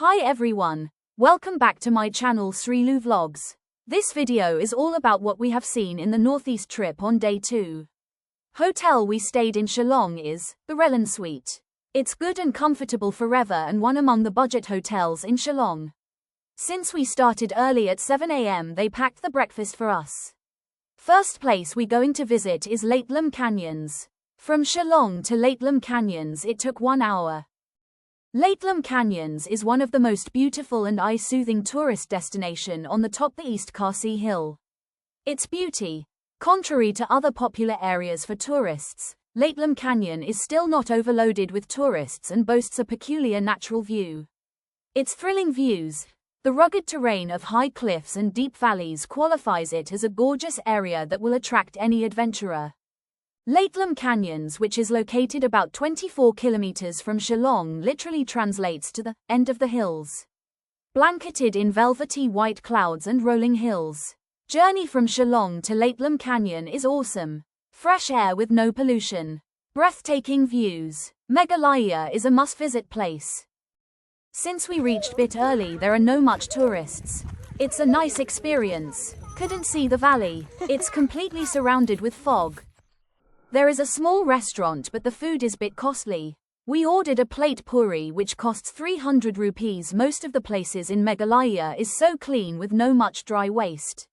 Hi everyone, welcome back to my channel Srilu Vlogs. This video is all about what we have seen in the northeast trip on day 2. Hotel we stayed in Shillong is the Laitlum Suite. It's good and comfortable forever and one among the budget hotels in Shillong. Since we started early at 7 AM they packed the breakfast for us. First place we going to visit is Laitlum Canyons. From Shillong to Laitlum Canyons it took 1 hour. Laitlum Canyons is one of the most beautiful and eye-soothing tourist destination on the top the East Khasi Hill. Its beauty, contrary to other popular areas for tourists, Laitlum Canyon is still not overloaded with tourists and boasts a peculiar natural view. Its thrilling views, the rugged terrain of high cliffs and deep valleys qualifies it as a gorgeous area that will attract any adventurer. Laitlum Canyons, which is located about 24 kilometers from Shillong, literally translates to the end of the hills. Blanketed in velvety white clouds and rolling hills. Journey from Shillong to Laitlum Canyon is awesome. Fresh air with no pollution. Breathtaking views. Meghalaya is a must-visit place. Since we reached bit early there are no much tourists. It's a nice experience. Couldn't see the valley. It's completely surrounded with fog. There is a small restaurant but the food is bit costly. We ordered a plate puri which costs 300 rupees. Most of the places in Meghalaya is so clean with no much dry waste.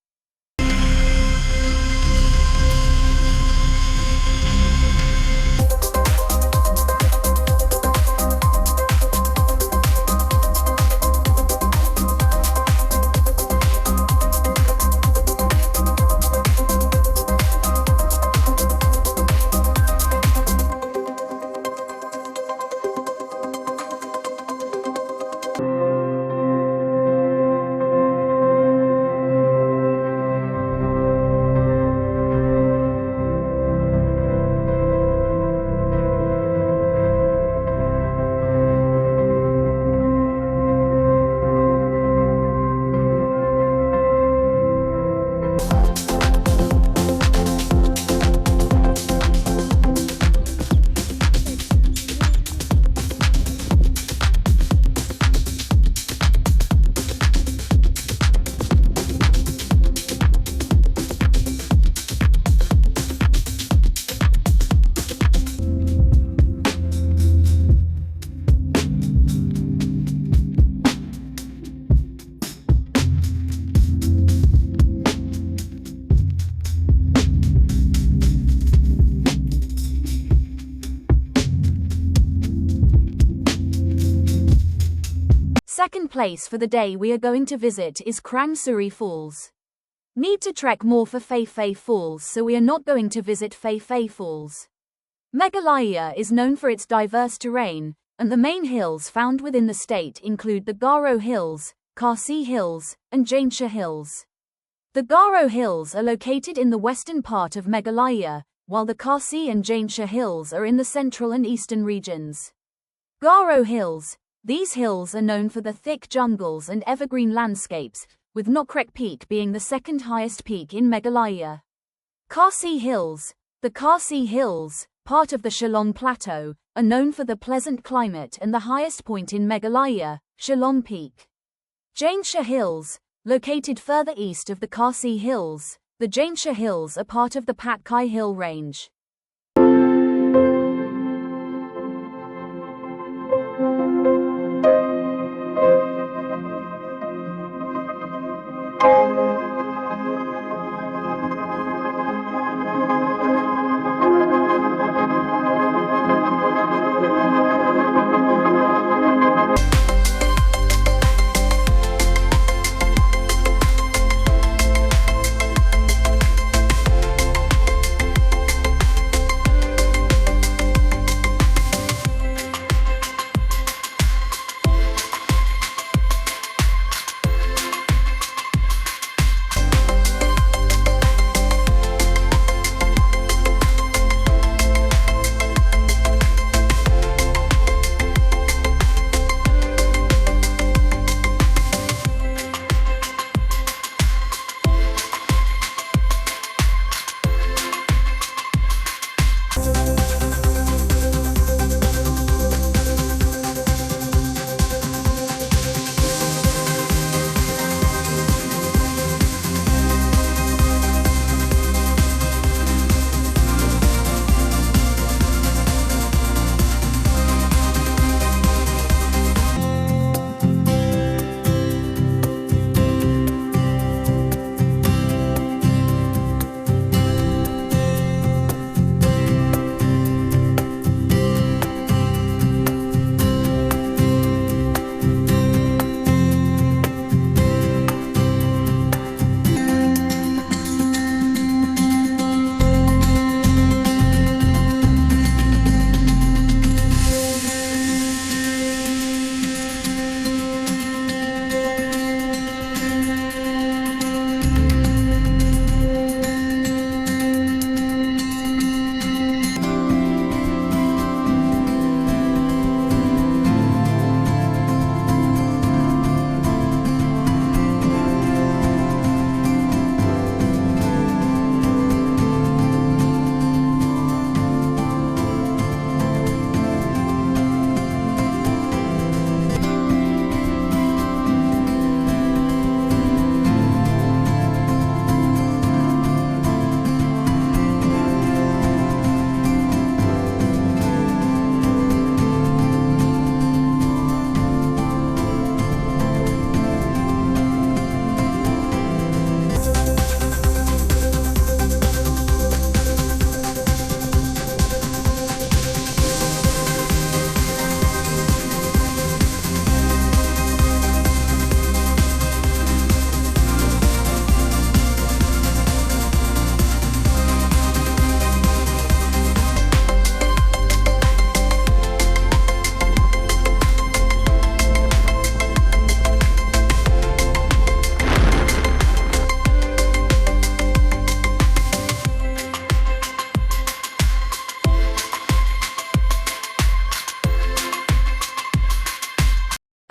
Second place for the day we are going to visit is Krang Suri Falls. Need to trek more for Phay Falls, so we are not going to visit Phay Falls. Meghalaya is known for its diverse terrain, and the main hills found within the state include the Garo Hills, Khasi Hills, and Jaintia Hills. The Garo Hills are located in the western part of Meghalaya, while the Khasi and Jaintia Hills are in the central and eastern regions. Garo Hills. These hills are known for the thick jungles and evergreen landscapes, with Nokrek Peak being the second highest peak in Meghalaya. Khasi Hills. The Khasi Hills, part of the Shillong Plateau, are known for the pleasant climate and the highest point in Meghalaya, Shillong Peak. Jaintia Hills. Located further east of the Khasi Hills, the Jaintia Hills are part of the Patkai Hill Range.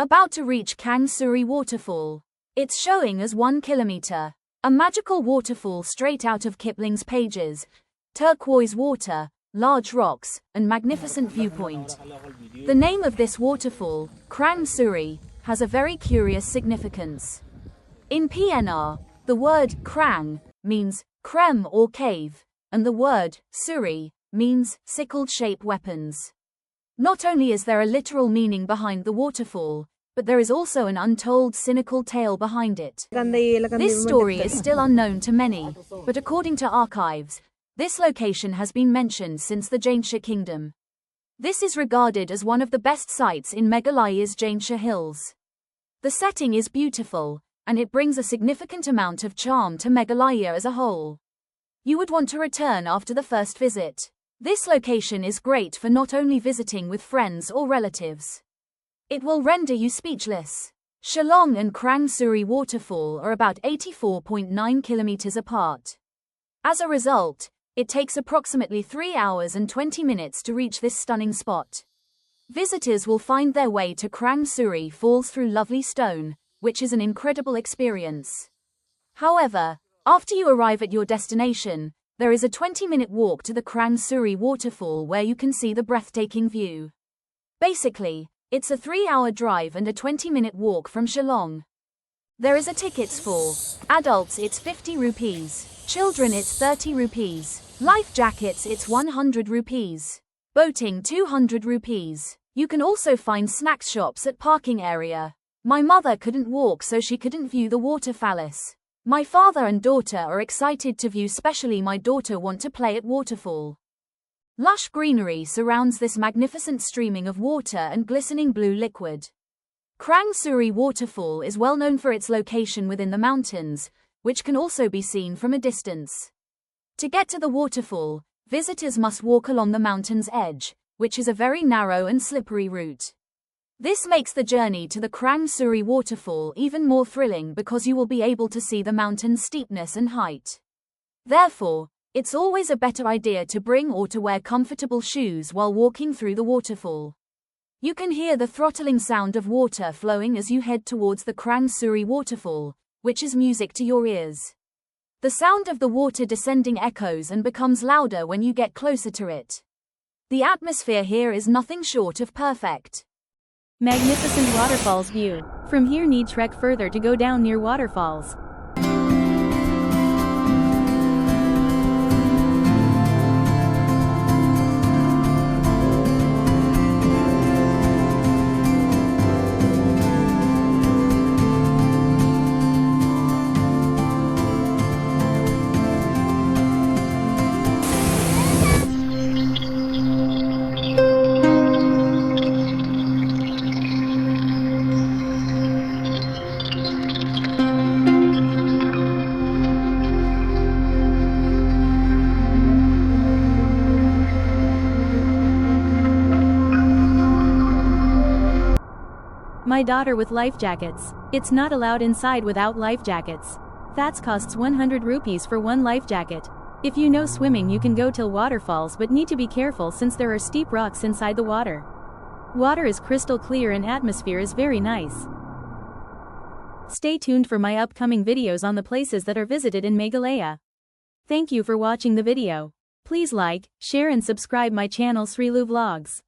About to reach Krang Suri Waterfall. It's showing as 1 kilometer. A magical waterfall straight out of Kipling's pages. Turquoise water, large rocks, and magnificent viewpoint. The name of this waterfall, Krang Suri, has a very curious significance. In PNR, the word Krang means krem or cave, and the word Suri means sickle-shaped weapons. Not only is there a literal meaning behind the waterfall, but there is also an untold cynical tale behind it. This story is still unknown to many, but according to archives, this location has been mentioned since the Jaintia Kingdom. This is regarded as one of the best sites in Meghalaya's Jaintia Hills. The setting is beautiful, and it brings a significant amount of charm to Meghalaya as a whole. You would want to return after the first visit. This location is great for not only visiting with friends or relatives. It will render you speechless. Shillong and Krang Suri Waterfall are about 84.9 kilometers apart. As a result, it takes approximately 3 hours and 20 minutes to reach this stunning spot. Visitors will find their way to Krang Suri Falls through lovely stone, which is an incredible experience. However, after you arrive at your destination, there is a 20-minute walk to the Krang Suri Waterfall where you can see the breathtaking view. Basically, it's a 3-hour drive and a 20-minute walk from Shillong. There is a tickets for adults, it's 50 rupees. Children, it's 30 rupees. Life jackets, it's 100 rupees. Boating, 200 rupees. You can also find snacks shops at parking area. My mother couldn't walk, so she couldn't view the waterfalls. My father and daughter are excited to view, especially my daughter want to play at waterfall. Lush greenery surrounds this magnificent streaming of water and glistening blue liquid. Krang Suri Waterfall is well known for its location within the mountains, which can also be seen from a distance. To get to the waterfall, visitors must walk along the mountain's edge, which is a very narrow and slippery route. This makes the journey to the Krang Suri Waterfall even more thrilling because you will be able to see the mountain's steepness and height. Therefore, it's always a better idea to bring or to wear comfortable shoes while walking through the waterfall. You can hear the throttling sound of water flowing as you head towards the Krang Suri Waterfall, which is music to your ears. The sound of the water descending echoes and becomes louder when you get closer to it. The atmosphere here is nothing short of perfect. Magnificent waterfalls view. From here need trek further to go down near waterfalls. My daughter with life jackets. It's not allowed inside without life jackets. That costs 100 rupees for one life jacket. If you know swimming you can go till waterfalls, but need to be careful since there are steep rocks inside the water. Water is crystal clear and atmosphere is very nice. Stay tuned for my upcoming videos on the places that are visited in Meghalaya. Thank you for watching the video. Please like, share and subscribe my channel Srilu Vlogs.